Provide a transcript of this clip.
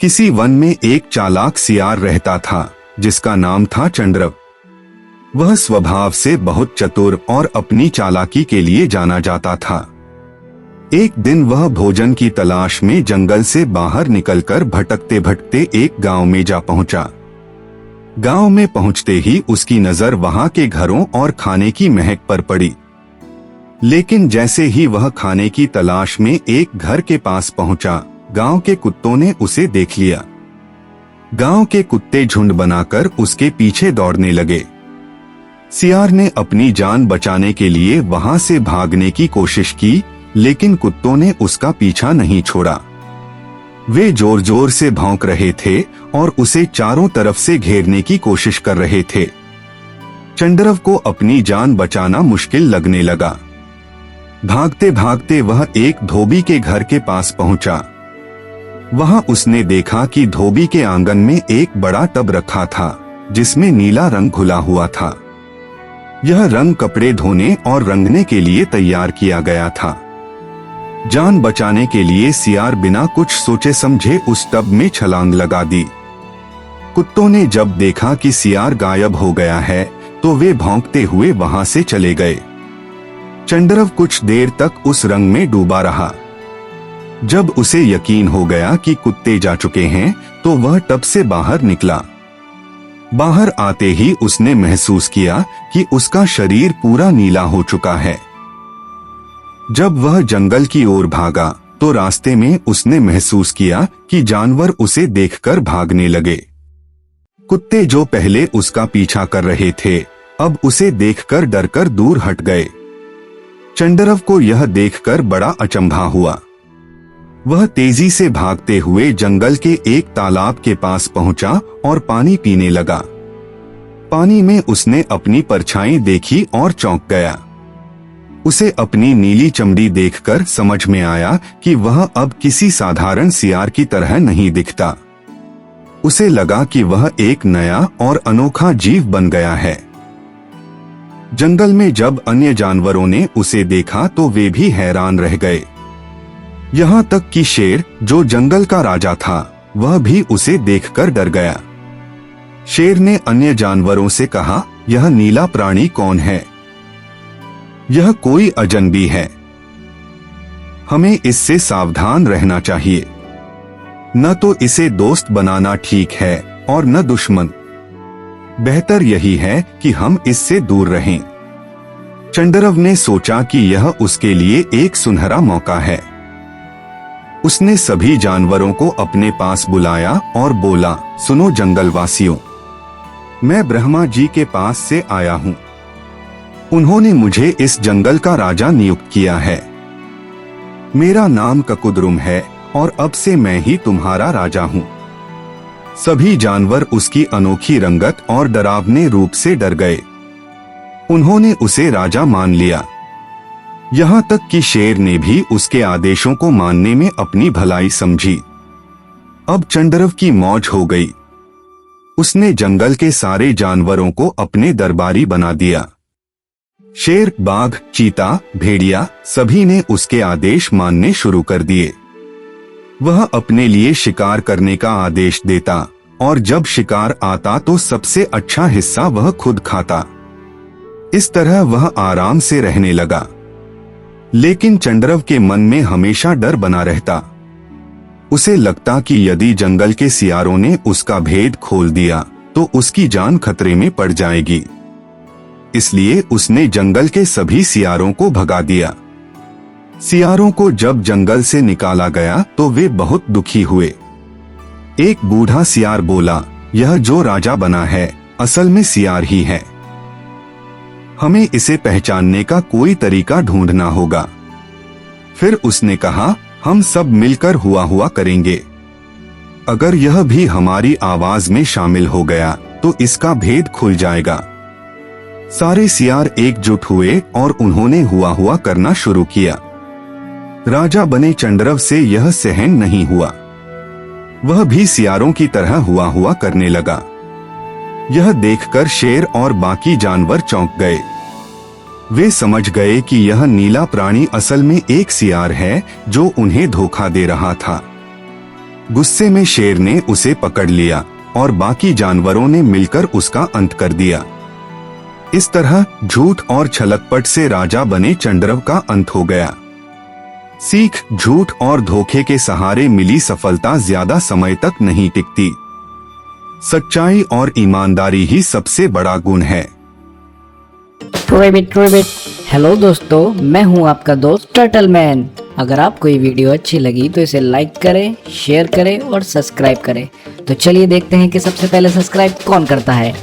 किसी वन में एक चालाक सियार रहता था जिसका नाम था चंद्रव। वह स्वभाव से बहुत चतुर और अपनी चालाकी के लिए जाना जाता था। एक दिन वह भोजन की तलाश में जंगल से बाहर निकलकर भटकते भटकते एक गांव में जा पहुंचा। गांव में पहुंचते ही उसकी नजर वहां के घरों और खाने की महक पर पड़ी। लेकिन जैसे ही वह खाने की तलाश में एक घर के पास पहुंचा, गांव के कुत्तों ने उसे देख लिया। गांव के कुत्ते झुंड बनाकर उसके पीछे दौड़ने लगे। सियार ने अपनी जान बचाने के लिए वहां से भागने की कोशिश की, लेकिन कुत्तों ने उसका पीछा नहीं छोड़ा। वे जोर जोर से भौंक रहे थे और उसे चारों तरफ से घेरने की कोशिश कर रहे थे। चंद्रव को अपनी जान बचाना मुश्किल लगने लगा। भागते भागते वह एक धोबी के घर के पास पहुंचा। वहां उसने देखा कि धोबी के आंगन में एक बड़ा टब रखा था जिसमें नीला रंग घुला हुआ था। यह रंग कपड़े धोने और रंगने के लिए तैयार किया गया था। जान बचाने के लिए सियार बिना कुछ सोचे समझे उस टब में छलांग लगा दी। कुत्तों ने जब देखा कि सियार गायब हो गया है तो वे भौंकते हुए वहां से चले गए। चंद्रव कुछ देर तक उस रंग में डूबा रहा। जब उसे यकीन हो गया कि कुत्ते जा चुके हैं तो वह टब से बाहर निकला। बाहर आते ही उसने महसूस किया कि उसका शरीर पूरा नीला हो चुका है। जब वह जंगल की ओर भागा तो रास्ते में उसने महसूस किया कि जानवर उसे देखकर भागने लगे। कुत्ते जो पहले उसका पीछा कर रहे थे अब उसे देखकर डरकर दूर हट गए। चंद्रव को यह देखकर बड़ा अचंभा हुआ। वह तेजी से भागते हुए जंगल के एक तालाब के पास पहुंचा और पानी पीने लगा। पानी में उसने अपनी परछाई देखी और चौंक गया। उसे अपनी नीली चमड़ी देखकर समझ में आया कि वह अब किसी साधारण सियार की तरह नहीं दिखता। उसे लगा कि वह एक नया और अनोखा जीव बन गया है। जंगल में जब अन्य जानवरों ने उसे देखा तो वे भी हैरान रह गए। यहाँ तक कि शेर, जो जंगल का राजा था, वह भी उसे देखकर डर गया। शेर ने अन्य जानवरों से कहा, यह नीला प्राणी कौन है? यह कोई अजनबी है। हमें इससे सावधान रहना चाहिए। न तो इसे दोस्त बनाना ठीक है और न दुश्मन। बेहतर यही है कि हम इससे दूर रहें। चंद्रव ने सोचा कि यह उसके लिए एक सुनहरा मौका है। उसने सभी जानवरों को अपने पास बुलाया और बोला, सुनो जंगलवासियों, मैं ब्रह्मा जी के पास से आया हूँ। उन्होंने मुझे इस जंगल का राजा नियुक्त किया है। मेरा नाम ककुदरुम है और अब से मैं ही तुम्हारा राजा हूँ। सभी जानवर उसकी अनोखी रंगत और डरावने रूप से डर गए। उन्होंने उसे राजा मान लिया। यहाँ तक कि शेर ने भी उसके आदेशों को मानने में अपनी भलाई समझी। अब चंद्रव की मौज हो गई। उसने जंगल के सारे जानवरों को अपने दरबारी बना दिया। शेर, बाघ, चीता, भेड़िया सभी ने उसके आदेश मानने शुरू कर दिए। वह अपने लिए शिकार करने का आदेश देता और जब शिकार आता तो सबसे अच्छा हिस्सा वह खुद खाता। इस तरह वह आराम से रहने लगा। लेकिन चंद्रव के मन में हमेशा डर बना रहता। उसे लगता कि यदि जंगल के सियारों ने उसका भेद खोल दिया तो उसकी जान खतरे में पड़ जाएगी। इसलिए उसने जंगल के सभी सियारों को भगा दिया। सियारों को जब जंगल से निकाला गया तो वे बहुत दुखी हुए। एक बूढ़ा सियार बोला, यह जो राजा बना है असल में सियार ही है। हमें इसे पहचानने का कोई तरीका ढूंढना होगा। फिर उसने कहा, हम सब मिलकर हुआ करेंगे। अगर यह भी हमारी आवाज में शामिल हो गया तो इसका भेद खुल जाएगा। सारे सियार एकजुट हुए और उन्होंने हुआ करना शुरू किया। राजा बने चंद्रव से यह सहन नहीं हुआ। वह भी सियारों की तरह हुआ करने लगा। यह देखकर शेर और बाकी जानवर चौंक गए। वे समझ गए कि यह नीला प्राणी असल में एक सियार है जो उन्हें धोखा दे रहा था। गुस्से में शेर ने उसे पकड़ लिया और बाकी जानवरों ने मिलकर उसका अंत कर दिया। इस तरह झूठ और छलकपट से राजा बने चंद्रव का अंत हो गया। सीख, झूठ और धोखे के सहारे मिली सफलता ज्यादा समय तक नहीं टिकती। सच्चाई और ईमानदारी ही सबसे बड़ा गुण है। हेलो दोस्तों, मैं हूं आपका दोस्त टर्टल मैन। अगर आपको ये वीडियो अच्छी लगी तो इसे लाइक करें, शेयर करें और सब्सक्राइब करें। तो चलिए देखते हैं कि सबसे पहले सब्सक्राइब कौन करता है।